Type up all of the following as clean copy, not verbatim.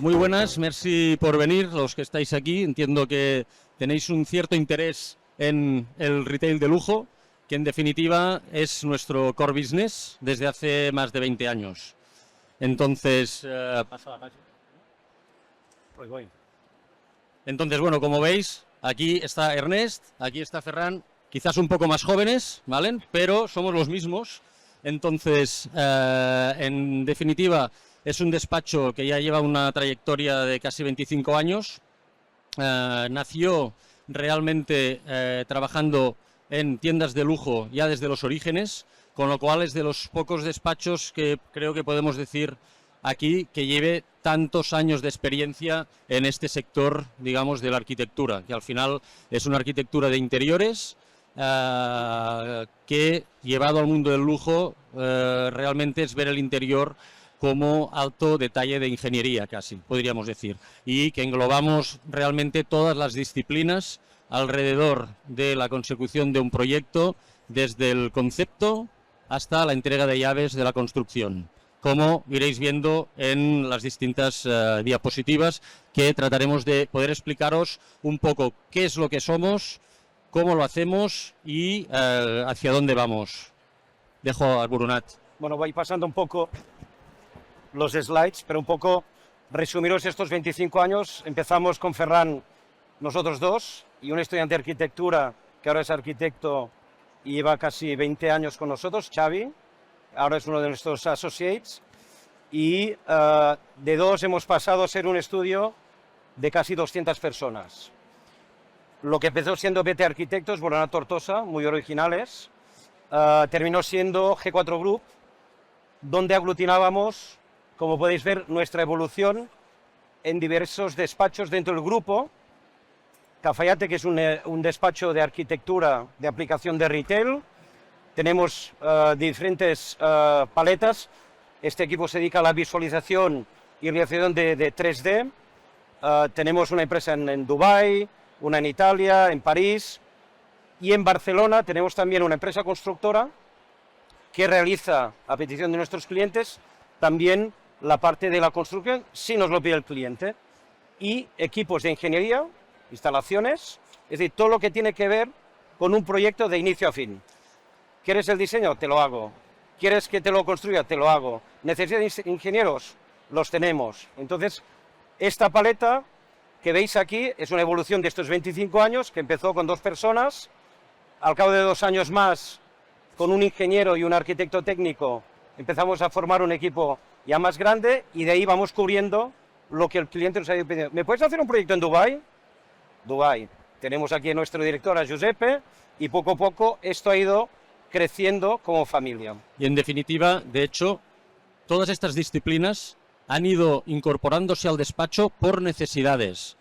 Muy buenas, merci por venir, los que estáis aquí. Entiendo que tenéis un cierto interés en el retail de lujo, que en definitiva es nuestro core business desde hace más de 20 años. Entonces, bueno, como veis, aquí está Ernest, aquí está Ferran, quizás un poco más jóvenes, ¿vale? Pero somos los mismos. Entonces, en definitiva, es un despacho que ya lleva una trayectoria de casi 25 años. Nació realmente trabajando en tiendas de lujo ya desde los orígenes, con lo cual es de los pocos despachos que creo que podemos decir aquí que lleve tantos años de experiencia en este sector, digamos, de la arquitectura, que al final es una arquitectura de interiores que, llevado al mundo del lujo, realmente es ver el interior como alto detalle de ingeniería, casi, podríamos decir, y que englobamos realmente todas las disciplinas alrededor de la consecución de un proyecto, desde el concepto hasta la entrega de llaves de la construcción, como iréis viendo en las distintas diapositivas, que trataremos de poder explicaros un poco qué es lo que somos, cómo lo hacemos y hacia dónde vamos. Dejo a Burunat. Bueno, voy pasando un poco los slides, pero un poco resumiros estos 25 años. Empezamos con Ferran, nosotros dos, y un estudiante de arquitectura que ahora es arquitecto y lleva casi 20 años con nosotros, Xavi, ahora es uno de nuestros associates, y de dos hemos pasado a ser un estudio de casi 200 personas. Lo que empezó siendo BT Arquitectos, Burunat Tortosa, muy originales, terminó siendo G4 Group, donde aglutinábamos, como podéis ver, nuestra evolución en diversos despachos dentro del grupo. Cafayate, que es un despacho de arquitectura de aplicación de retail. Tenemos diferentes paletas. Este equipo se dedica a la visualización y realización de 3D. Tenemos una empresa en Dubái, una en Italia, en París. Y en Barcelona tenemos también una empresa constructora que realiza, a petición de nuestros clientes, también la parte de la construcción, si nos lo pide el cliente, y equipos de ingeniería, instalaciones, es decir, todo lo que tiene que ver con un proyecto de inicio a fin. ¿Quieres el diseño? Te lo hago. ¿Quieres que te lo construya? Te lo hago. ¿Necesitas ingenieros? Los tenemos. Entonces, esta paleta que veis aquí es una evolución de estos 25 años, que empezó con 2 personas, al cabo de 2 años más, con un ingeniero y un arquitecto técnico, empezamos a formar un equipo ya más grande, y de ahí vamos cubriendo lo que el cliente nos ha pedido. ¿Me puedes hacer un proyecto en Dubái? Dubái. Tenemos aquí a nuestro director, a Giuseppe, y poco a poco esto ha ido creciendo como familia. Y en definitiva, de hecho, todas estas disciplinas han ido incorporándose al despacho por necesidades.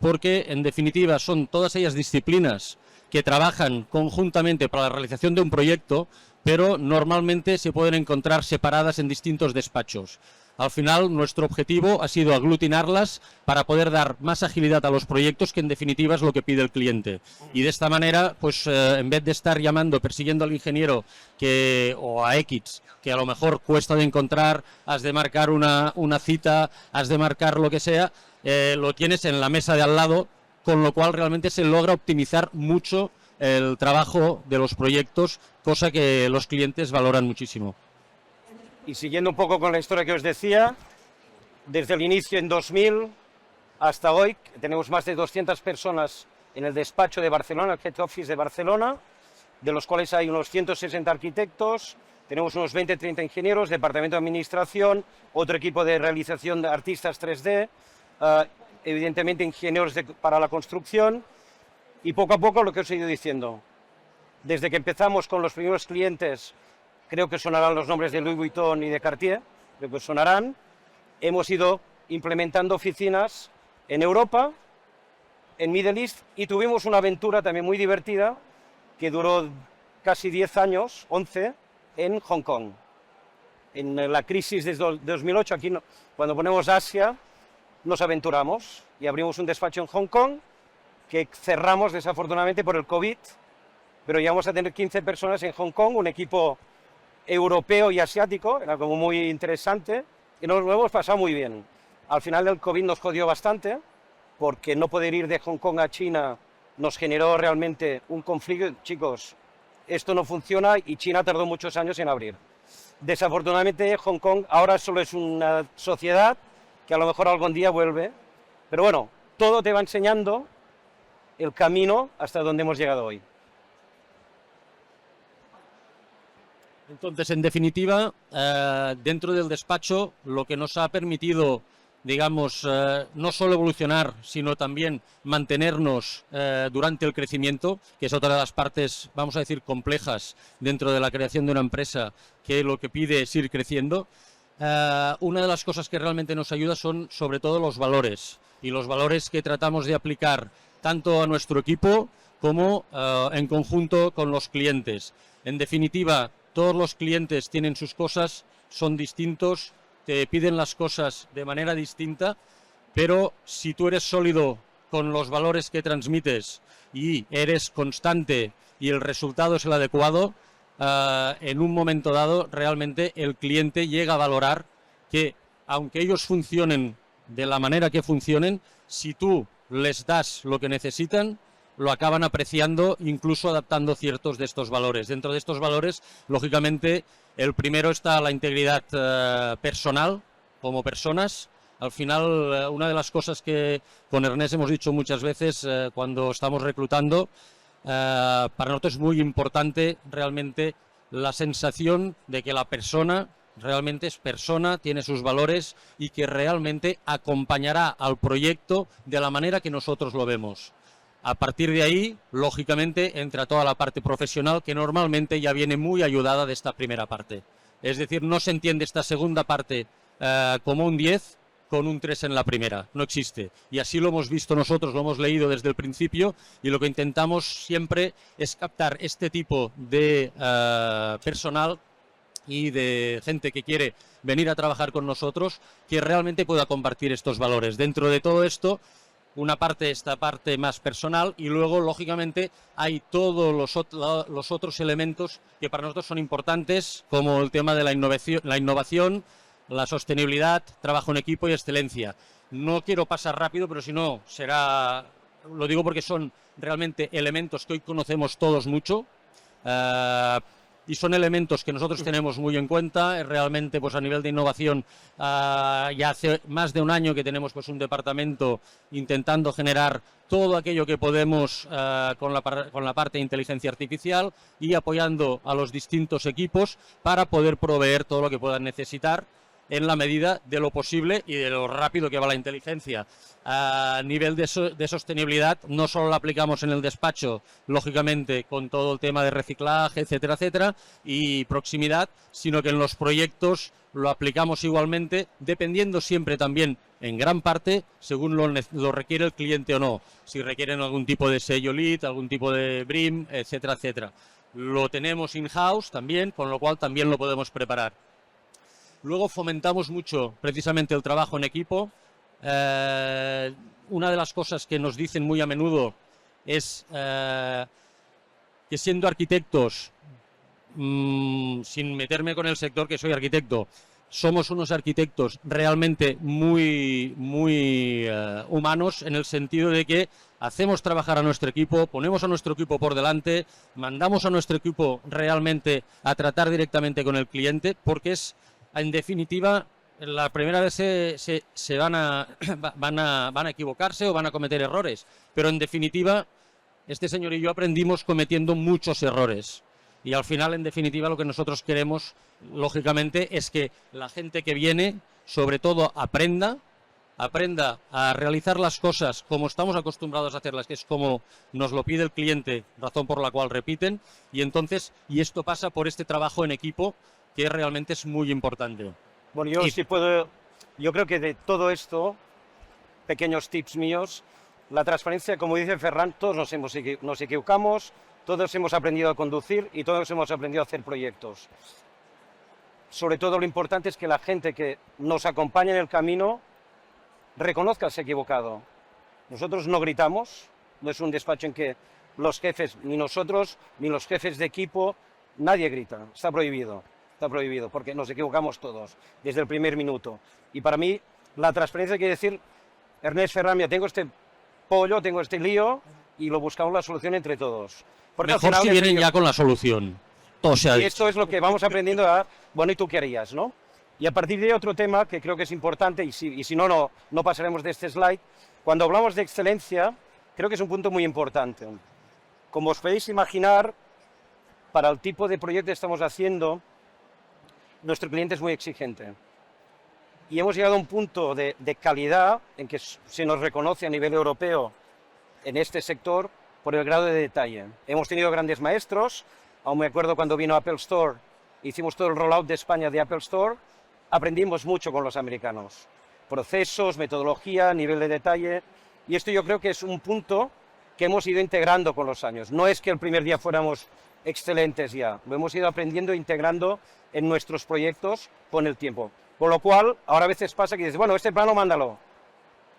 Porque en definitiva son todas ellas disciplinas que trabajan conjuntamente para la realización de un proyecto, pero normalmente se pueden encontrar separadas en distintos despachos. Al final, nuestro objetivo ha sido aglutinarlas para poder dar más agilidad a los proyectos, que en definitiva es lo que pide el cliente. Y de esta manera, pues en vez de estar persiguiendo al ingeniero o a X, que a lo mejor cuesta de encontrar, has de marcar una cita, has de marcar lo que sea, lo tienes en la mesa de al lado, con lo cual realmente se logra optimizar mucho el trabajo de los proyectos, cosa que los clientes valoran muchísimo. Y siguiendo un poco con la historia que os decía, desde el inicio en 2000 hasta hoy tenemos más de 200 personas en el despacho de Barcelona, el Head Office de Barcelona, de los cuales hay unos 160 arquitectos, tenemos unos 20-30 ingenieros, departamento de administración, otro equipo de realización de artistas 3D, evidentemente ingenieros para la construcción, y poco a poco lo que os he ido diciendo. Desde que empezamos con los primeros clientes, creo que sonarán los nombres de Louis Vuitton y de Cartier, creo que sonarán. Hemos ido implementando oficinas en Europa, en Middle East, y tuvimos una aventura también muy divertida que duró casi 10 años, 11, en Hong Kong. En la crisis de 2008, aquí cuando ponemos Asia, nos aventuramos y abrimos un despacho en Hong Kong que cerramos desafortunadamente por el COVID, pero llegamos a tener 15 personas en Hong Kong, un equipo europeo y asiático, era como muy interesante, y nos lo hemos pasado muy bien. Al final el COVID nos jodió bastante, porque no poder ir de Hong Kong a China nos generó realmente un conflicto. Chicos, esto no funciona y China tardó muchos años en abrir. Desafortunadamente Hong Kong ahora solo es una sociedad que a lo mejor algún día vuelve, pero bueno, todo te va enseñando el camino hasta donde hemos llegado hoy. Entonces, en definitiva, dentro del despacho, lo que nos ha permitido, digamos, no solo evolucionar, sino también mantenernos durante el crecimiento, que es otra de las partes, vamos a decir, complejas dentro de la creación de una empresa, que lo que pide es ir creciendo. Una de las cosas que realmente nos ayuda son sobre todo los valores, y los valores que tratamos de aplicar tanto a nuestro equipo como en conjunto con los clientes. En definitiva, todos los clientes tienen sus cosas, son distintos, te piden las cosas de manera distinta, pero si tú eres sólido con los valores que transmites y eres constante y el resultado es el adecuado, en un momento dado realmente el cliente llega a valorar que aunque ellos funcionen de la manera que funcionen, si tú les das lo que necesitan, lo acaban apreciando, incluso adaptando ciertos de estos valores. Dentro de estos valores, lógicamente, el primero está la integridad personal, como personas. Al final, una de las cosas que con Ernest hemos dicho muchas veces cuando estamos reclutando, para nosotros es muy importante realmente la sensación de que la persona realmente es persona, tiene sus valores y que realmente acompañará al proyecto de la manera que nosotros lo vemos. A partir de ahí, lógicamente, entra toda la parte profesional que normalmente ya viene muy ayudada de esta primera parte. Es decir, no se entiende esta segunda parte como un 10 con un 3 en la primera. No existe. Y así lo hemos visto nosotros, lo hemos leído desde el principio y lo que intentamos siempre es captar este tipo de personal y de gente que quiere venir a trabajar con nosotros que realmente pueda compartir estos valores. Dentro de todo esto, una parte, esta parte más personal, y luego, lógicamente, hay todos los otros elementos que para nosotros son importantes, como el tema de la innovación, la sostenibilidad, trabajo en equipo y excelencia. No quiero pasar rápido, pero si no, será... Lo digo porque son realmente elementos que hoy conocemos todos mucho, y son elementos que nosotros tenemos muy en cuenta. Realmente, pues a nivel de innovación, ya hace más de un año que tenemos pues un departamento intentando generar todo aquello que podemos con la parte de inteligencia artificial y apoyando a los distintos equipos para poder proveer todo lo que puedan necesitar en la medida de lo posible y de lo rápido que va la inteligencia. A nivel de sostenibilidad, no solo la aplicamos en el despacho, lógicamente, con todo el tema de reciclaje, etcétera, etcétera, y proximidad, sino que en los proyectos lo aplicamos igualmente, dependiendo siempre también, en gran parte, según lo requiere el cliente o no. Si requieren algún tipo de sello LEED, algún tipo de BREEAM, etcétera, etcétera. Lo tenemos in-house también, con lo cual también lo podemos preparar. Luego fomentamos mucho precisamente el trabajo en equipo. Una de las cosas que nos dicen muy a menudo es que siendo arquitectos, sin meterme con el sector que soy arquitecto, somos unos arquitectos realmente muy humanos, en el sentido de que hacemos trabajar a nuestro equipo, ponemos a nuestro equipo por delante, mandamos a nuestro equipo realmente a tratar directamente con el cliente, porque es, en definitiva, la primera vez van a equivocarse o van a cometer errores, pero en definitiva, este señor y yo aprendimos cometiendo muchos errores. Y al final, en definitiva, lo que nosotros queremos, lógicamente, es que la gente que viene, sobre todo, aprenda a realizar las cosas como estamos acostumbrados a hacerlas, que es como nos lo pide el cliente, razón por la cual repiten, y esto pasa por este trabajo en equipo, que realmente es muy importante. Bueno, yo creo que de todo esto, pequeños tips míos, la transparencia, como dice Ferran, todos nos equivocamos, todos hemos aprendido a conducir y todos hemos aprendido a hacer proyectos. Sobre todo lo importante es que la gente que nos acompaña en el camino reconozca que se ha equivocado. Nosotros no gritamos, no es un despacho en que los jefes, ni nosotros, ni los jefes de equipo, nadie grita, está prohibido, porque nos equivocamos todos, desde el primer minuto. Y para mí, La transparencia quiere decir, Ernest, Ferran, mira, tengo este pollo, tengo este lío, y lo buscamos la solución entre todos. Porque Mejor si vienen ya con la solución. Todo se ha y dicho. esto es lo que vamos aprendiendo a, bueno, ¿y tú qué harías, no? Y a partir de ahí otro tema que creo que es importante, y si no, no pasaremos de este slide, cuando hablamos de excelencia, creo que es un punto muy importante. Como os podéis imaginar, para el tipo de proyecto que estamos haciendo, nuestro cliente es muy exigente. Y hemos llegado a un punto de calidad en que se nos reconoce a nivel europeo en este sector por el grado de detalle. Hemos tenido grandes maestros, aún me acuerdo cuando vino Apple Store, hicimos todo el rollout de España de Apple Store, aprendimos mucho con los americanos. Procesos, metodología, nivel de detalle, y esto yo creo que es un punto que hemos ido integrando con los años. No es que el primer día fuéramos excelentes ya, lo hemos ido aprendiendo e integrando en nuestros proyectos con el tiempo. Con lo cual, ahora a veces pasa que dices, bueno, este plano mándalo.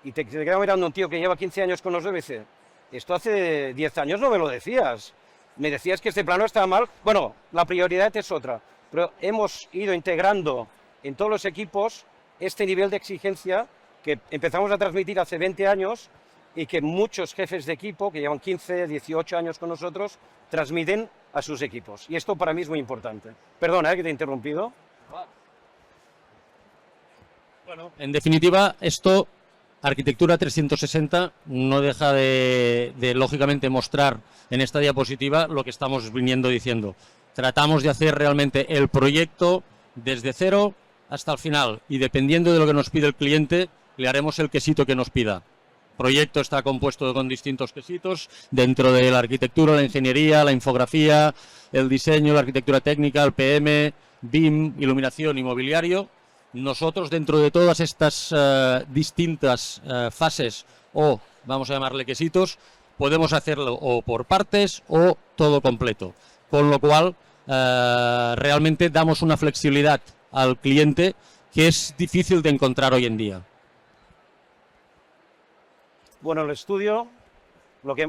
Y te queda mirando un tío que lleva 15 años con nosotros y dice, esto hace 10 años no me lo decías. Me decías que este plano estaba mal. Bueno, la prioridad es otra. Pero hemos ido integrando en todos los equipos este nivel de exigencia que empezamos a transmitir hace 20 años y que muchos jefes de equipo que llevan 15, 18 años con nosotros transmiten a sus equipos. Y esto para mí es muy importante. Perdona, que te he interrumpido. Bueno, en definitiva, esto, Arquitectura 360, no deja de lógicamente mostrar en esta diapositiva lo que estamos viniendo diciendo. Tratamos de hacer realmente el proyecto desde cero hasta el final y dependiendo de lo que nos pide el cliente, le haremos el quesito que nos pida. El proyecto está compuesto con distintos quesitos dentro de la arquitectura, la ingeniería, la infografía, el diseño, la arquitectura técnica, el PM, BIM, iluminación y mobiliario. Nosotros, dentro de todas estas distintas fases, o vamos a llamarle quesitos, podemos hacerlo o por partes o todo completo. Con lo cual, realmente damos una flexibilidad al cliente que es difícil de encontrar hoy en día. Bueno, el estudio,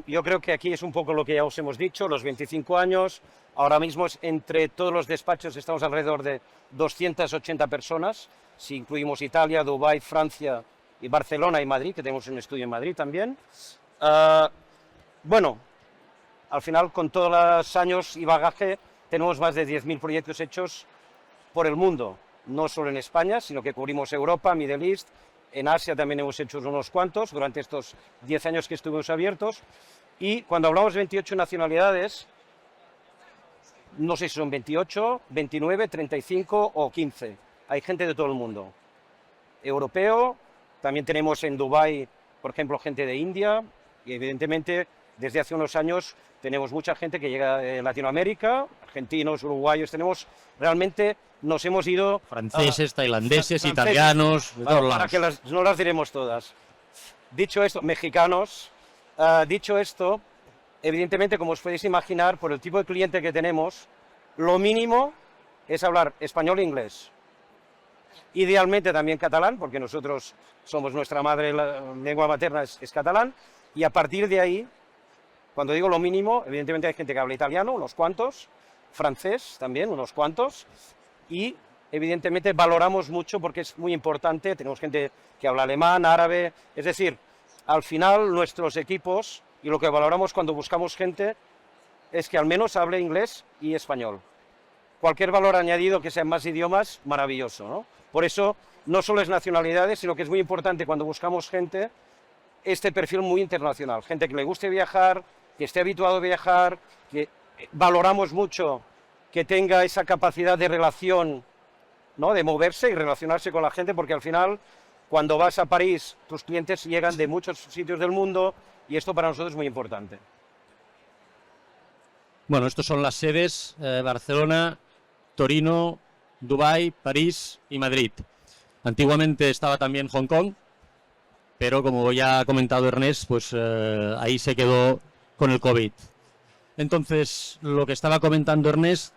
yo creo que aquí es un poco lo que ya os hemos dicho, los 25 años. Ahora mismo entre todos los despachos estamos alrededor de 280 personas, si incluimos Italia, Dubái, Francia y Barcelona y Madrid, que tenemos un estudio en Madrid también. Bueno, al final con todos los años y bagaje tenemos más de 10.000 proyectos hechos por el mundo, no solo en España, sino que cubrimos Europa, Middle East, en Asia también hemos hecho unos cuantos durante estos 10 años que estuvimos abiertos. Y cuando hablamos de 28 nacionalidades, no sé si son 28, 29, 35 o 15. Hay gente de todo el mundo. Europeo, también tenemos en Dubái, por ejemplo, gente de India, y evidentemente desde hace unos años tenemos mucha gente que llega de Latinoamérica, argentinos, uruguayos, realmente nos hemos ido... Franceses, tailandeses, italianos, de todos lados. Para que no las diremos todas. Dicho esto, mexicanos, dicho esto, evidentemente, como os podéis imaginar, por el tipo de cliente que tenemos, lo mínimo es hablar español e inglés. Idealmente también catalán, porque nosotros somos nuestra madre, la lengua materna es catalán, y a partir de ahí, cuando digo lo mínimo, evidentemente hay gente que habla italiano, unos cuantos, francés también, unos cuantos, y evidentemente valoramos mucho porque es muy importante, tenemos gente que habla alemán, árabe, es decir, al final nuestros equipos, y lo que valoramos cuando buscamos gente, es que al menos hable inglés y español. Cualquier valor añadido que sea en más idiomas, maravilloso, ¿no? Por eso, no solo es nacionalidades, sino que es muy importante cuando buscamos gente, este perfil muy internacional. Gente que le guste viajar, que esté habituado a viajar, que valoramos mucho que tenga esa capacidad de relación, ¿no? De moverse y relacionarse con la gente, porque al final, cuando vas a París, tus clientes llegan de muchos sitios del mundo y esto para nosotros es muy importante. Bueno, estos son las sedes, Barcelona, Torino, Dubái, París y Madrid. Antiguamente estaba también Hong Kong, pero como ya ha comentado Ernest, pues ahí se quedó con el COVID. Entonces, lo que estaba comentando Ernest,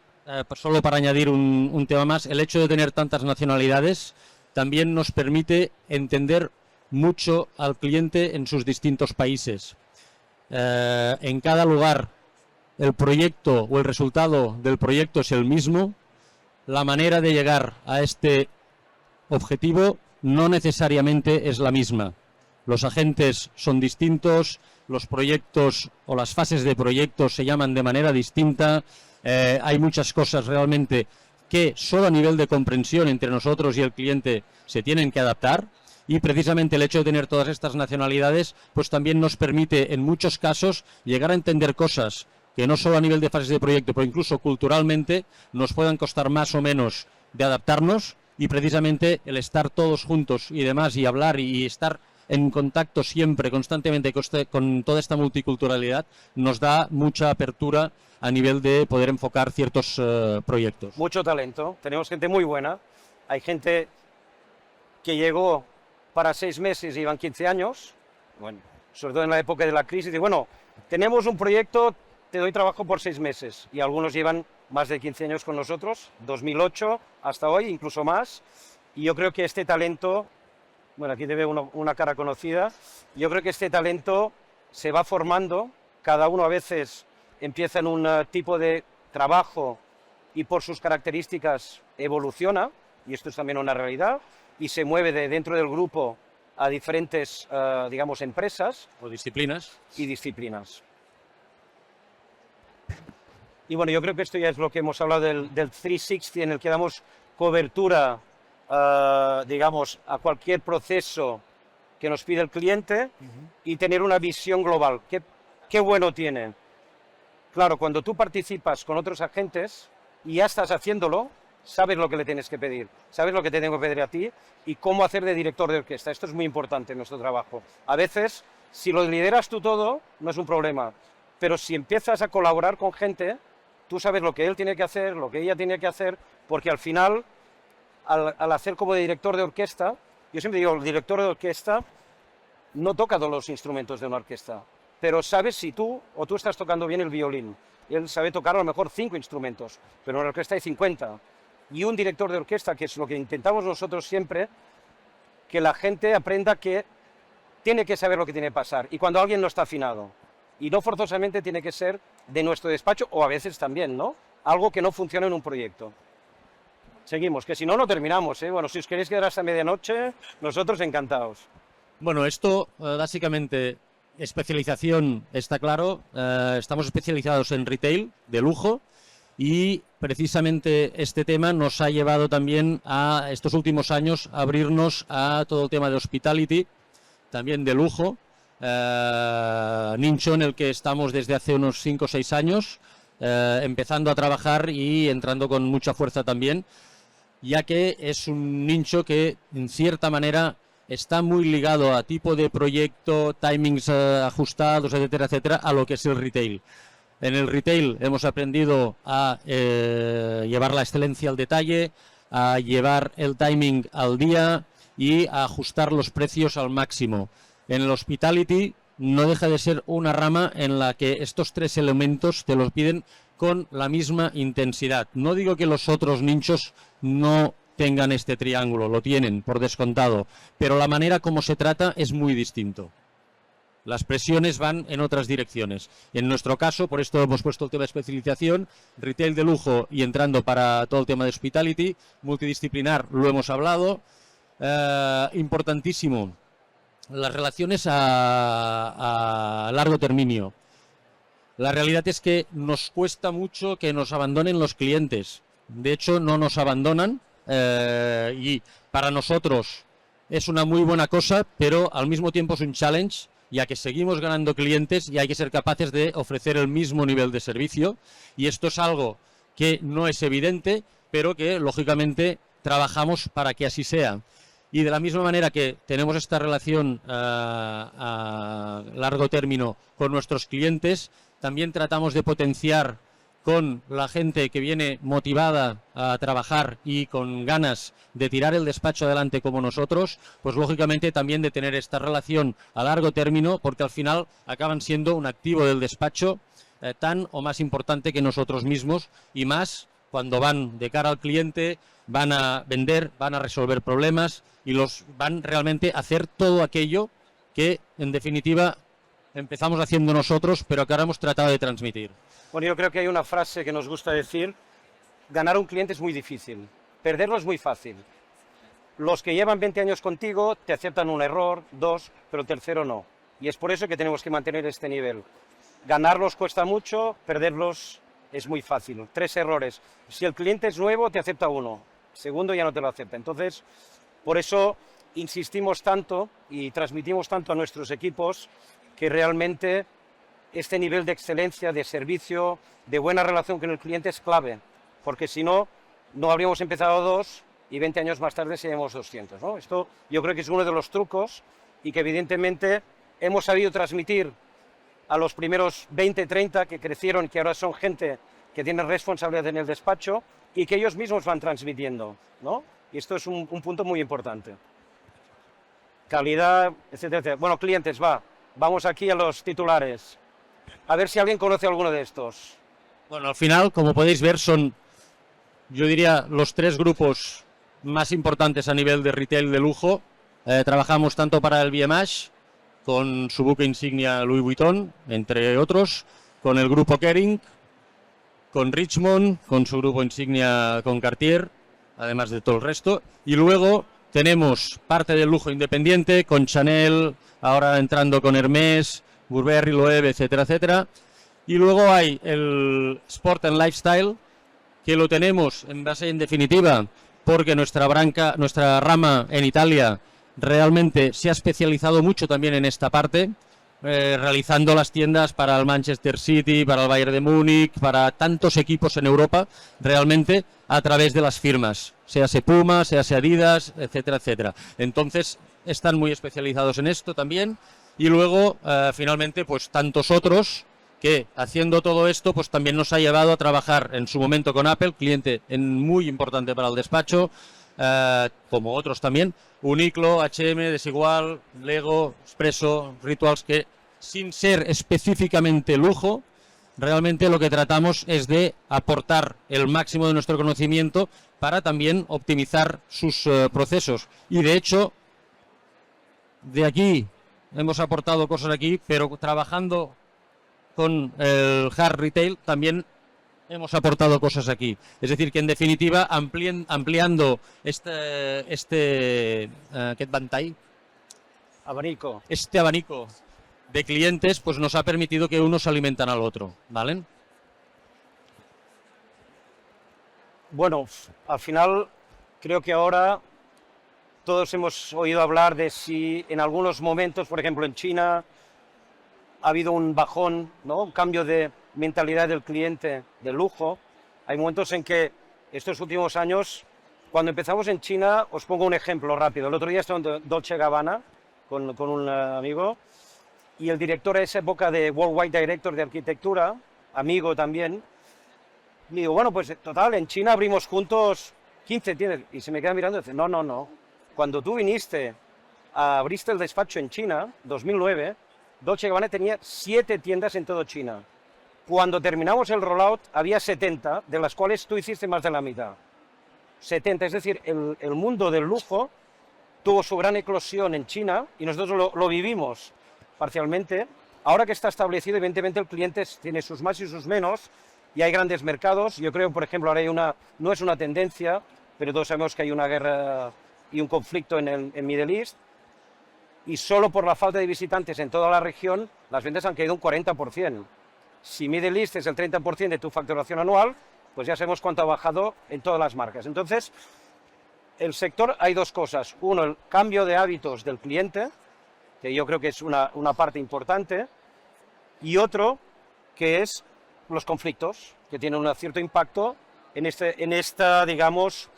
solo para añadir un tema más, el hecho de tener tantas nacionalidades también nos permite entender mucho al cliente en sus distintos países. En cada lugar el proyecto o el resultado del proyecto es el mismo, la manera de llegar a este objetivo no necesariamente es la misma. Los agentes son distintos, los proyectos o las fases de proyectos se llaman de manera distinta, hay muchas cosas realmente que solo a nivel de comprensión entre nosotros y el cliente se tienen que adaptar, y precisamente el hecho de tener todas estas nacionalidades pues también nos permite en muchos casos llegar a entender cosas que no solo a nivel de fases de proyecto, pero incluso culturalmente nos puedan costar más o menos de adaptarnos, y precisamente el estar todos juntos y demás y hablar y estar en contacto siempre, constantemente con toda esta multiculturalidad nos da mucha apertura a nivel de poder enfocar ciertos proyectos. Mucho talento, tenemos gente muy buena, hay gente que llegó para 6 meses y llevan 15 años, bueno, sobre todo en la época de la crisis, y bueno, tenemos un proyecto, te doy trabajo por 6 meses, y algunos llevan más de 15 años con nosotros, 2008 hasta hoy, incluso más, y yo creo que este talento, bueno, aquí te veo una cara conocida, yo creo que este talento se va formando, cada uno a veces empieza en un tipo de trabajo y por sus características evoluciona, y esto es también una realidad, y se mueve de dentro del grupo a diferentes, digamos, empresas O disciplinas. y disciplinas. Y bueno, yo creo que esto ya es lo que hemos hablado del 360, en el que damos cobertura, digamos, a cualquier proceso que nos pide el cliente y tener una visión global. ¿Qué bueno tiene? Claro, cuando tú participas con otros agentes y ya estás haciéndolo, sabes lo que le tienes que pedir, sabes lo que te tengo que pedir a ti y cómo hacer de director de orquesta. Esto es muy importante en nuestro trabajo. A veces, si lo lideras tú todo, no es un problema, pero si empiezas a colaborar con gente, tú sabes lo que él tiene que hacer, lo que ella tiene que hacer, porque al final, al hacer como director de orquesta, yo siempre digo, el director de orquesta no toca todos los instrumentos de una orquesta, pero sabes si tú estás tocando bien el violín, y él sabe tocar a lo mejor 5 instrumentos, pero en una orquesta hay 50. Y un director de orquesta, que es lo que intentamos nosotros siempre, que la gente aprenda que tiene que saber lo que tiene que pasar, y cuando alguien no está afinado, y no forzosamente tiene que ser de nuestro despacho, o a veces también, ¿no? Algo que no funciona en un proyecto. Seguimos, que si no, no terminamos, ¿eh? Bueno, si os queréis quedar hasta medianoche, nosotros encantados. Bueno, esto básicamente, especialización está claro, estamos especializados en retail de lujo, y precisamente este tema nos ha llevado también a estos últimos años a abrirnos a todo el tema de hospitality, también de lujo, nicho en el que estamos desde hace unos 5 o 6 años, empezando a trabajar y entrando con mucha fuerza también, ya que es un nicho que en cierta manera está muy ligado a tipo de proyecto, timings ajustados, etcétera, etcétera, a lo que es el retail. En el retail hemos aprendido a llevar la excelencia al detalle, a llevar el timing al día y a ajustar los precios al máximo. En el hospitality no deja de ser una rama en la que estos 3 elementos te los piden con la misma intensidad. No digo que los otros nichos no tengan este triángulo, lo tienen por descontado, pero la manera como se trata es muy distinto. Las presiones van en otras direcciones. En nuestro caso, por esto hemos puesto el tema de especialización, retail de lujo y entrando para todo el tema de hospitality, multidisciplinar, lo hemos hablado. Importantísimo, las relaciones a largo término. La realidad es que nos cuesta mucho que nos abandonen los clientes. De hecho, no nos abandonan y para nosotros es una muy buena cosa, pero al mismo tiempo es un challenge, ya que seguimos ganando clientes y hay que ser capaces de ofrecer el mismo nivel de servicio. Y esto es algo que no es evidente, pero que lógicamente trabajamos para que así sea. Y de la misma manera que tenemos esta relación a largo término con nuestros clientes, también tratamos de potenciar con la gente que viene motivada a trabajar y con ganas de tirar el despacho adelante como nosotros, pues lógicamente también de tener esta relación a largo término, porque al final acaban siendo un activo del despacho tan o más importante que nosotros mismos, y más cuando van de cara al cliente, van a vender, van a resolver problemas y los van realmente a hacer todo aquello que en definitiva empezamos haciendo nosotros, pero que ahora hemos tratado de transmitir. Bueno, yo creo que hay una frase que nos gusta decir: ganar un cliente es muy difícil, perderlo es muy fácil. los que llevan 20 años contigo te aceptan un error, dos, pero el tercero no. Y es por eso que tenemos que mantener este nivel. Ganarlos cuesta mucho, perderlos es muy fácil. 3 errores. Si el cliente es nuevo, te acepta uno. Segundo, ya no te lo acepta. Entonces, por eso insistimos tanto y transmitimos tanto a nuestros equipos que realmente este nivel de excelencia, de servicio, de buena relación con el cliente es clave. Porque si no, no habríamos empezado 2 y 20 años más tarde seríamos 200, ¿no? Esto yo creo que es uno de los trucos y que evidentemente hemos sabido transmitir a los primeros 20, 30 que crecieron, que ahora son gente que tiene responsabilidad en el despacho y que ellos mismos van transmitiendo, ¿no? Y esto es un punto muy importante. Calidad, etcétera, etcétera. Bueno, clientes, vamos aquí a los titulares. A ver si alguien conoce alguno de estos. Bueno, al final, como podéis ver, son, yo diría, los 3 grupos más importantes a nivel de retail de lujo. Trabajamos tanto para el BMH, con su buque insignia Louis Vuitton, entre otros, con el grupo Kering, con Richemont, con su grupo insignia con Cartier, además de todo el resto. Y luego tenemos parte del lujo independiente, con Chanel, ahora entrando con Hermès, Burberry, Loewe, etcétera, etcétera. Y luego hay el Sport and Lifestyle, que lo tenemos en definitiva porque nuestra rama en Italia realmente se ha especializado mucho también en esta parte, realizando las tiendas para el Manchester City, para el Bayern de Múnich, para tantos equipos en Europa, realmente a través de las firmas, sea Puma, sea Adidas, etcétera, etcétera. Entonces están muy especializados en esto también. Y luego, finalmente, pues tantos otros que haciendo todo esto, pues también nos ha llevado a trabajar en su momento con Apple, cliente muy importante para el despacho, como otros también, Uniqlo, H&M, Desigual, Lego, Espresso, Rituals, que sin ser específicamente lujo, realmente lo que tratamos es de aportar el máximo de nuestro conocimiento para también optimizar sus procesos. Y de hecho, de aquí hemos aportado cosas aquí, pero trabajando con el hard retail también hemos aportado cosas aquí. Es decir, que en definitiva, ampliando aquest ventall, este abanico de clientes, pues nos ha permitido que unos alimentan al otro, ¿vale? Bueno, al final creo que ahora todos hemos oído hablar de si en algunos momentos, por ejemplo en China, ha habido un bajón, ¿no? Un cambio de mentalidad del cliente de lujo. Hay momentos en que estos últimos años, cuando empezamos en China, os pongo un ejemplo rápido. El otro día estaba en Dolce & Gabbana con un amigo y el director a esa época de Worldwide Director de Arquitectura, amigo también, me digo, bueno, pues total, en China abrimos juntos 15 tiendas. Y se me queda mirando y dice, no. Cuando tú abriste el despacho en China, 2009, Dolce & Gabbana tenía 7 tiendas en todo China. Cuando terminamos el rollout había 70, de las cuales tú hiciste más de la mitad. 70, es decir, el mundo del lujo tuvo su gran eclosión en China y nosotros lo vivimos parcialmente. Ahora que está establecido, evidentemente el cliente tiene sus más y sus menos y hay grandes mercados. Yo creo, por ejemplo, ahora no es una tendencia, pero todos sabemos que hay una guerra y un conflicto en Middle East. Y solo por la falta de visitantes en toda la región, las ventas han caído un 40%. Si Middle East es el 30% de tu facturación anual, pues ya sabemos cuánto ha bajado en todas las marcas. Entonces, el sector, hay 2 cosas. Uno, el cambio de hábitos del cliente, que yo creo que es una parte importante, y otro, que es los conflictos, que tienen un cierto impacto en esta, digamos,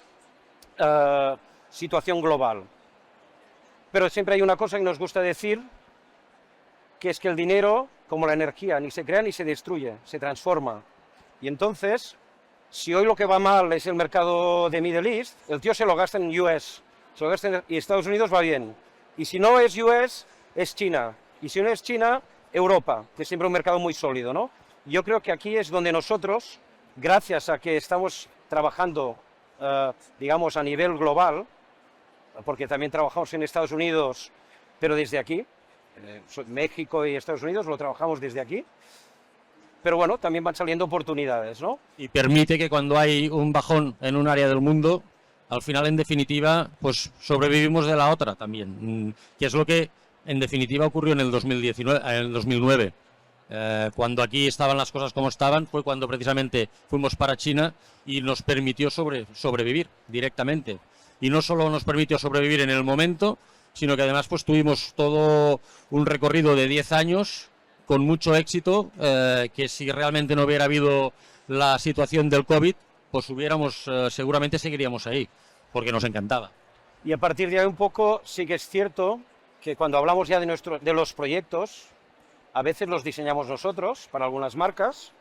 situación global. Pero siempre hay una cosa que nos gusta decir, que es que el dinero, como la energía, ni se crea ni se destruye, se transforma. Y entonces, si hoy lo que va mal es el mercado de Middle East, el tío se lo gasta en US, y Estados Unidos va bien. Y si no es US, es China. Y si no es China, Europa, que es siempre un mercado muy sólido, ¿no? Yo creo que aquí es donde nosotros, gracias a que estamos trabajando, digamos, a nivel global, porque también trabajamos en Estados Unidos, pero desde aquí, México y Estados Unidos lo trabajamos desde aquí, pero bueno, también van saliendo oportunidades, ¿no? Y permite que cuando hay un bajón en un área del mundo, al final, en definitiva, pues sobrevivimos de la otra también, que es lo que, en definitiva, ocurrió en el 2019, en el 2009. Cuando aquí estaban las cosas como estaban, fue cuando precisamente fuimos para China y nos permitió sobrevivir directamente. Y no solo nos permitió sobrevivir en el momento, sino que además pues tuvimos todo un recorrido de 10 años con mucho éxito, que si realmente no hubiera habido la situación del COVID, pues seguramente seguiríamos ahí, porque nos encantaba. Y a partir de ahí un poco sí que es cierto que cuando hablamos ya de los proyectos, a veces los diseñamos nosotros para algunas marcas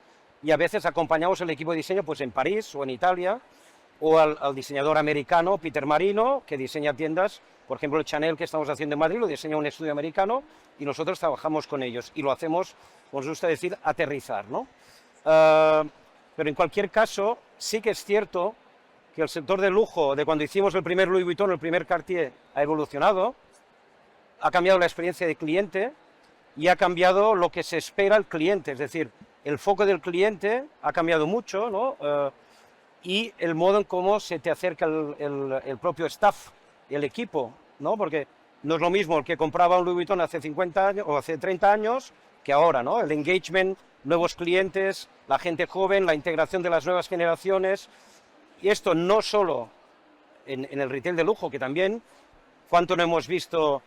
y a veces acompañamos el equipo de diseño pues en París o en Italia, o al diseñador americano Peter Marino, que diseña tiendas, por ejemplo el Chanel que estamos haciendo en Madrid lo diseña un estudio americano y nosotros trabajamos con ellos y lo hacemos, como nos gusta decir, aterrizar, ¿no? Pero en cualquier caso sí que es cierto que el sector del lujo, de cuando hicimos el primer Louis Vuitton, el primer Cartier, ha evolucionado, ha cambiado la experiencia de cliente y ha cambiado lo que se espera al cliente, es decir, el foco del cliente ha cambiado mucho, ¿no? Y el modo en cómo se te acerca el propio staff, el equipo, ¿no? Porque no es lo mismo el que compraba un Louis Vuitton hace 50 años o hace 30 años que ahora, ¿no? El engagement, nuevos clientes, la gente joven, la integración de las nuevas generaciones. Y esto no solo en el retail de lujo, que también, cuánto no hemos visto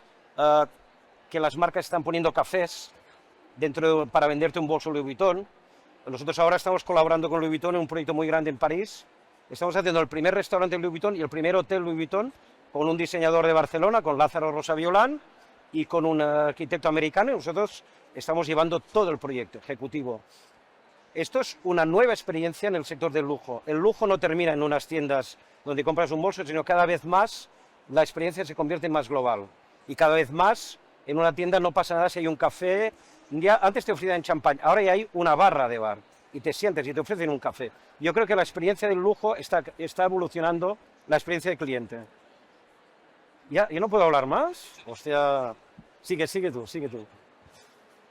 que las marcas están poniendo cafés para venderte un bolso Louis Vuitton. Nosotros ahora estamos colaborando con Louis Vuitton en un proyecto muy grande en París. Estamos haciendo el primer restaurante Louis Vuitton y el primer hotel Louis Vuitton con un diseñador de Barcelona, con Lázaro Rosaviolán, y con un arquitecto americano, y nosotros estamos llevando todo el proyecto ejecutivo. Esto es una nueva experiencia en el sector del lujo. El lujo no termina en unas tiendas donde compras un bolso, sino cada vez más la experiencia se convierte en más global. Y cada vez más en una tienda no pasa nada si hay un café. Ya antes te ofrecían champán, ahora ya hay una barra de bar y te sientes y te ofrecen un café. Yo creo que la experiencia del lujo está evolucionando la experiencia del cliente. ¿Ya no puedo hablar más? Hostia, sigue tú.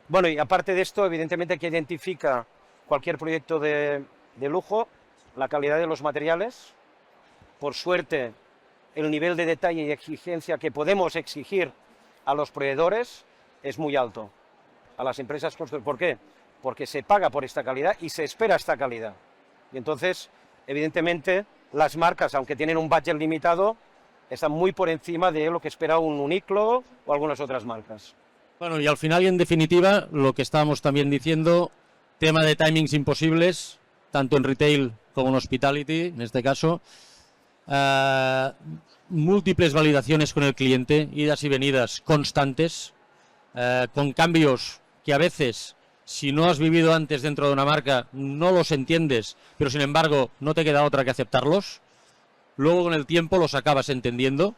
Bueno, y aparte de esto, evidentemente que identifica cualquier proyecto de lujo, la calidad de los materiales. Por suerte, el nivel de detalle y exigencia que podemos exigir a los proveedores es muy alto. A las empresas constructoras. ¿Por qué? Porque se paga por esta calidad y se espera esta calidad. Y entonces, evidentemente, las marcas, aunque tienen un budget limitado, están muy por encima de lo que espera un Uniqlo o algunas otras marcas. Bueno, y al final y en definitiva, lo que estábamos también diciendo, tema de timings imposibles, tanto en retail como en hospitality, en este caso, múltiples validaciones con el cliente, idas y venidas constantes, con cambios que a veces, si no has vivido antes dentro de una marca, no los entiendes, pero sin embargo no te queda otra que aceptarlos. Luego con el tiempo los acabas entendiendo.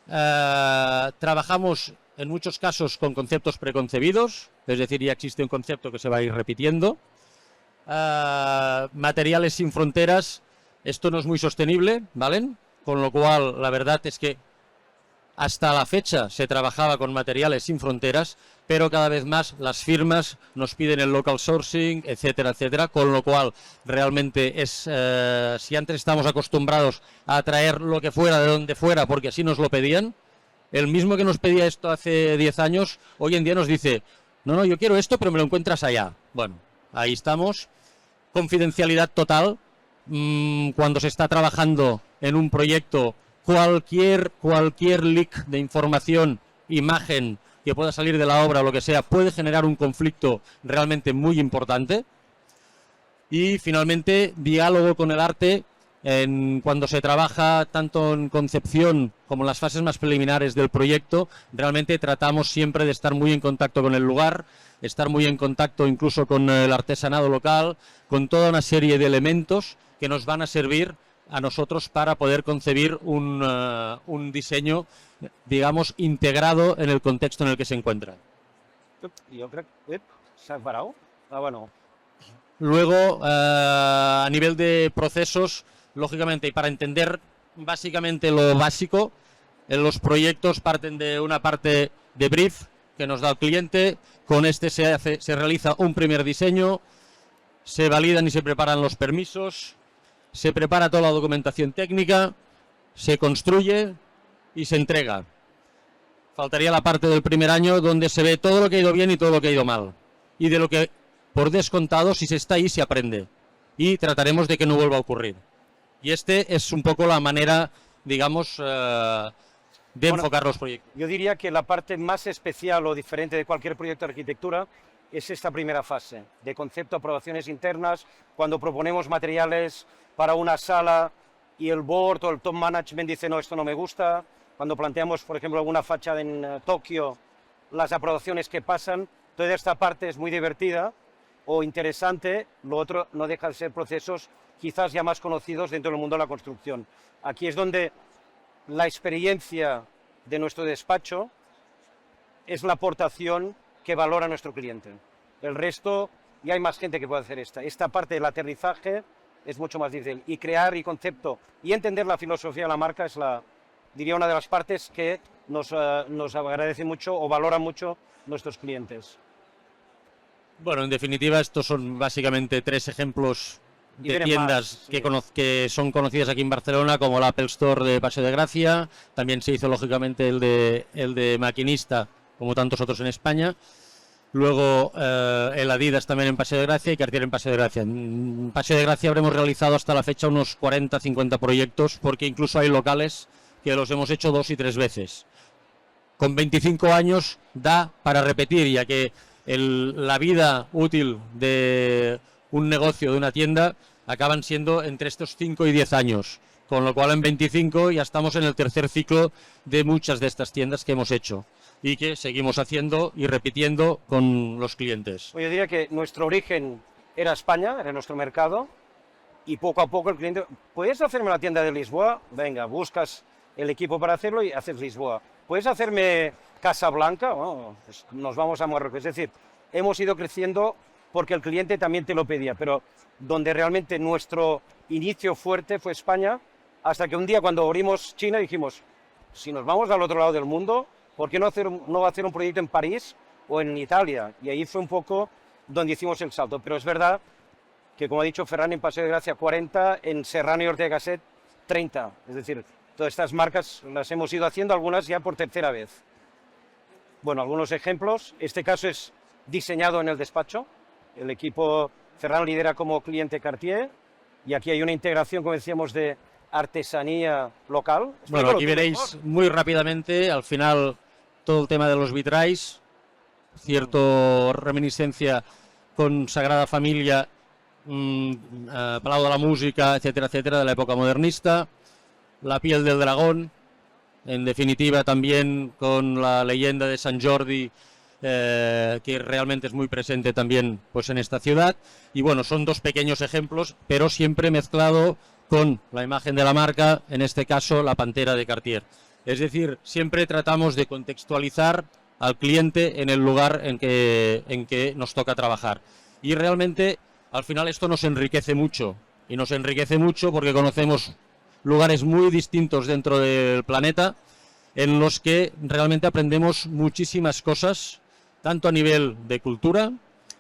Trabajamos en muchos casos con conceptos preconcebidos, es decir, ya existe un concepto que se va a ir repitiendo. Materiales sin fronteras, esto no es muy sostenible, ¿vale? Con lo cual, la verdad es que hasta la fecha se trabajaba con materiales sin fronteras, pero cada vez más las firmas nos piden el local sourcing, etcétera, etcétera, con lo cual realmente es, si antes estamos acostumbrados a traer lo que fuera de donde fuera, porque así nos lo pedían, el mismo que nos pedía esto hace 10 años, hoy en día nos dice, no, yo quiero esto, pero me lo encuentras allá. Bueno, ahí estamos, confidencialidad total, cuando se está trabajando en un proyecto, cualquier leak de información, imagen que pueda salir de la obra o lo que sea, puede generar un conflicto realmente muy importante. Y finalmente, diálogo con el arte, cuando se trabaja tanto en concepción como en las fases más preliminares del proyecto, realmente tratamos siempre de estar muy en contacto con el lugar, estar muy en contacto incluso con el artesanado local, con toda una serie de elementos que nos van a servir a nosotros para poder concebir un diseño, digamos, integrado en el contexto en el que se encuentra. Yo creo que se ha parado. Bueno. Luego, a nivel de procesos, lógicamente, y para entender básicamente lo básico, los proyectos parten de una parte de brief que nos da el cliente, con este se realiza un primer diseño, se validan y se preparan los permisos, se prepara toda la documentación técnica, se construye y se entrega. Faltaría la parte del primer año donde se ve todo lo que ha ido bien y todo lo que ha ido mal. Y de lo que, por descontado, si se está ahí, se aprende. Y trataremos de que no vuelva a ocurrir. Y este es un poco la manera, digamos, de enfocar los proyectos. Yo diría que la parte más especial o diferente de cualquier proyecto de arquitectura es esta primera fase, de concepto, aprobaciones internas, cuando proponemos materiales para una sala y el board o el top management dice no, esto no me gusta. Cuando planteamos, por ejemplo, alguna fachada en Tokio, las aprobaciones que pasan, toda esta parte es muy divertida o interesante, lo otro no deja de ser procesos quizás ya más conocidos dentro del mundo de la construcción. Aquí es donde la experiencia de nuestro despacho es la aportación que valora nuestro cliente. El resto, ya hay más gente que puede hacer esta parte del aterrizaje es mucho más difícil. Y crear y concepto y entender la filosofía de la marca es diría una de las partes que nos agradece mucho o valoran mucho nuestros clientes. Bueno, en definitiva, estos son básicamente 3 ejemplos de tiendas que son conocidas aquí en Barcelona, como la Apple Store de Paseo de Gracia. También se hizo, lógicamente, el de Maquinista, como tantos otros en España. Luego el Adidas también en Paseo de Gracia y Cartier en Paseo de Gracia. En Paseo de Gracia habremos realizado hasta la fecha unos 40-50 proyectos, porque incluso hay locales que los hemos hecho 2 y 3 veces. Con 25 años da para repetir, ya que la vida útil de un negocio, de una tienda, acaban siendo entre estos 5 y 10 años. Con lo cual en 25 ya estamos en el tercer ciclo de muchas de estas tiendas que hemos hecho y que seguimos haciendo y repitiendo con los clientes. Yo diría que nuestro origen era España, era nuestro mercado, y poco a poco el cliente, ¿puedes hacerme la tienda de Lisboa? Venga, buscas el equipo para hacerlo y haces Lisboa. ¿Puedes hacerme Casablanca? Bueno, pues nos vamos a Marruecos. Es decir, hemos ido creciendo porque el cliente también te lo pedía, pero donde realmente nuestro inicio fuerte fue España, hasta que un día cuando abrimos China dijimos, si nos vamos al otro lado del mundo, ¿por qué no va a hacer un proyecto en París o en Italia? Y ahí fue un poco donde hicimos el salto. Pero es verdad que, como ha dicho Ferran, en Paseo de Gracia 40, en Serrano y Ortega y Gasset 30. Es decir, todas estas marcas las hemos ido haciendo, algunas ya por tercera vez. Bueno, algunos ejemplos. Este caso es diseñado en el despacho. El equipo Ferran lidera como cliente Cartier. Y aquí hay una integración, como decíamos, de artesanía local. Bueno, aquí veréis muy rápidamente, al final, todo el tema de los vitrais, cierta reminiscencia con Sagrada Familia, Palau de la Música, etcétera, etcétera, de la época modernista, la piel del dragón, en definitiva también con la leyenda de Sant Jordi, que realmente es muy presente también pues en esta ciudad. Y bueno, son 2 pequeños ejemplos, pero siempre mezclado con la imagen de la marca, en este caso la pantera de Cartier. Es decir, siempre tratamos de contextualizar al cliente en el lugar en que nos toca trabajar. Y realmente, al final, esto nos enriquece mucho. Y nos enriquece mucho porque conocemos lugares muy distintos dentro del planeta, en los que realmente aprendemos muchísimas cosas, tanto a nivel de cultura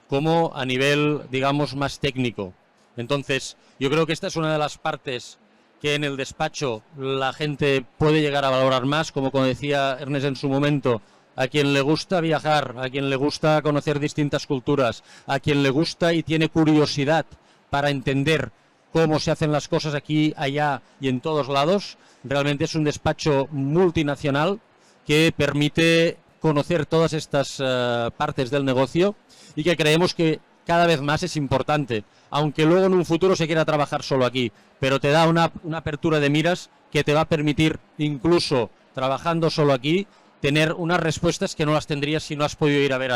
como a nivel, digamos, más técnico. Entonces, yo creo que esta es una de las partes que en el despacho la gente puede llegar a valorar más, como decía Ernest en su momento, a quien le gusta viajar, a quien le gusta conocer distintas culturas, a quien le gusta y tiene curiosidad para entender cómo se hacen las cosas aquí, allá y en todos lados. Realmente es un despacho multinacional que permite conocer todas estas partes del negocio y que creemos que cada vez más es importante, aunque luego en un futuro se quiera trabajar solo aquí, pero te da una apertura de miras que te va a permitir, incluso trabajando solo aquí, tener unas respuestas que no las tendrías si no has podido ir a ver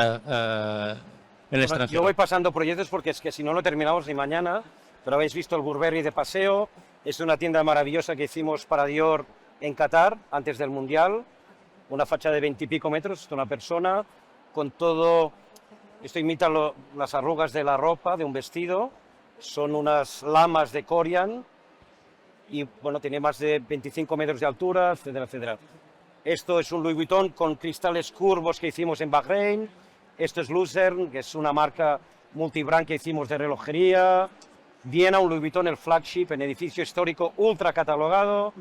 el extranjero. Yo voy pasando proyectos porque es que si no lo terminamos ni mañana, pero habéis visto el Burberry de paseo, es una tienda maravillosa que hicimos para Dior en Qatar, antes del Mundial, una fachada de 20 y pico metros, una persona, con todo, esto imita las arrugas de la ropa, de un vestido, son unas lamas de Corian, y bueno, tiene más de 25 metros de altura, etcétera, etcétera. Esto es un Louis Vuitton con cristales curvos que hicimos en Bahrein, esto es Lucerne, que es una marca multibrand que hicimos de relojería, Viena, un Louis Vuitton, el flagship, en edificio histórico ultra catalogado,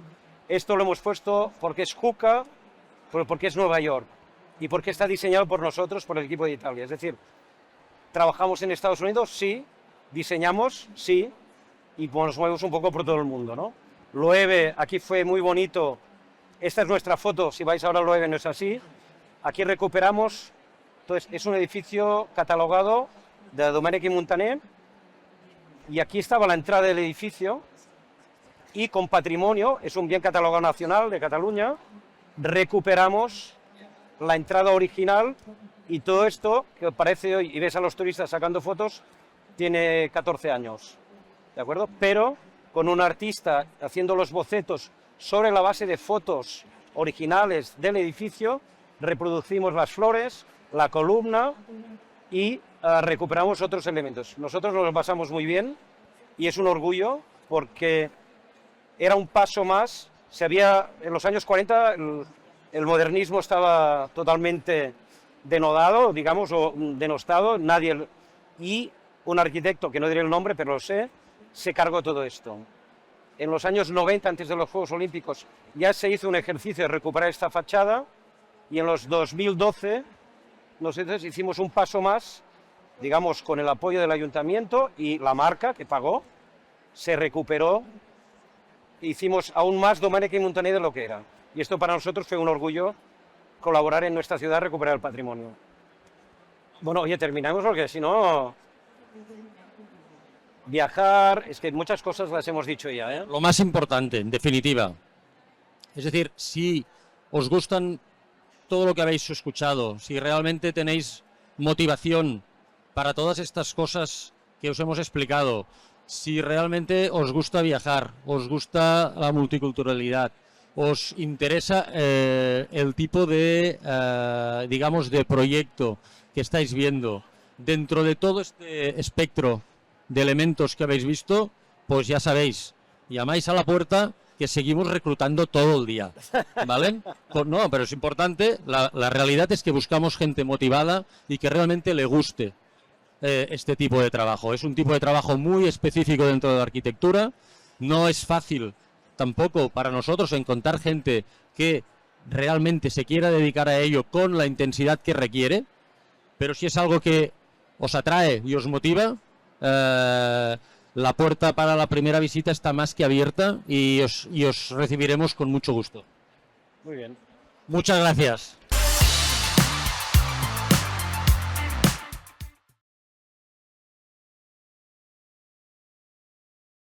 Esto lo hemos puesto porque es Juca, porque es Nueva York y porque está diseñado por nosotros, por el equipo de Italia. Es decir, trabajamos en Estados Unidos, sí, diseñamos, sí, y nos movemos un poco por todo el mundo, ¿no? Loewe, aquí fue muy bonito. Esta es nuestra foto, si vais ahora a Loewe no es así. Aquí recuperamos, entonces es un edificio catalogado de Domènech i Montaner, y aquí estaba la entrada del edificio, y con patrimonio, es un bien catalogado nacional de Cataluña, recuperamos la entrada original, y todo esto, que parece hoy, y ves a los turistas sacando fotos, tiene 14 años, ¿de acuerdo? Pero con un artista haciendo los bocetos sobre la base de fotos originales del edificio, reproducimos las flores, la columna y recuperamos otros elementos. Nosotros nos lo pasamos muy bien y es un orgullo porque era un paso más. En los años 40 el modernismo estaba totalmente denodado, digamos, o denostado, y un arquitecto, que no diré el nombre, pero lo sé, se cargó todo esto. En los años 90, antes de los Juegos Olímpicos, ya se hizo un ejercicio de recuperar esta fachada, y en los 2012 nosotros hicimos un paso más, digamos, con el apoyo del ayuntamiento y la marca que pagó, se recuperó, hicimos aún más Domènech i Montaner de lo que era. Y esto para nosotros fue un orgullo, colaborar en nuestra ciudad, recuperar el patrimonio. Bueno, oye, terminamos porque si no... Viajar, es que muchas cosas las hemos dicho ya, ¿eh? Lo más importante, en definitiva. Es decir, si os gustan todo lo que habéis escuchado, si realmente tenéis motivación para todas estas cosas que os hemos explicado, si realmente os gusta viajar, os gusta la multiculturalidad, os interesa el tipo de, digamos, de proyecto que estáis viendo, dentro de todo este espectro de elementos que habéis visto, pues ya sabéis, llamáis a la puerta que seguimos reclutando todo el día, ¿vale? No, pero es importante, la realidad es que buscamos gente motivada y que realmente le guste este tipo de trabajo. Es un tipo de trabajo muy específico dentro de la arquitectura, no es fácil tampoco para nosotros encontrar gente que realmente se quiera dedicar a ello con la intensidad que requiere, pero si es algo que os atrae y os motiva, la puerta para la primera visita está más que abierta y os recibiremos con mucho gusto. Muy bien. Muchas gracias.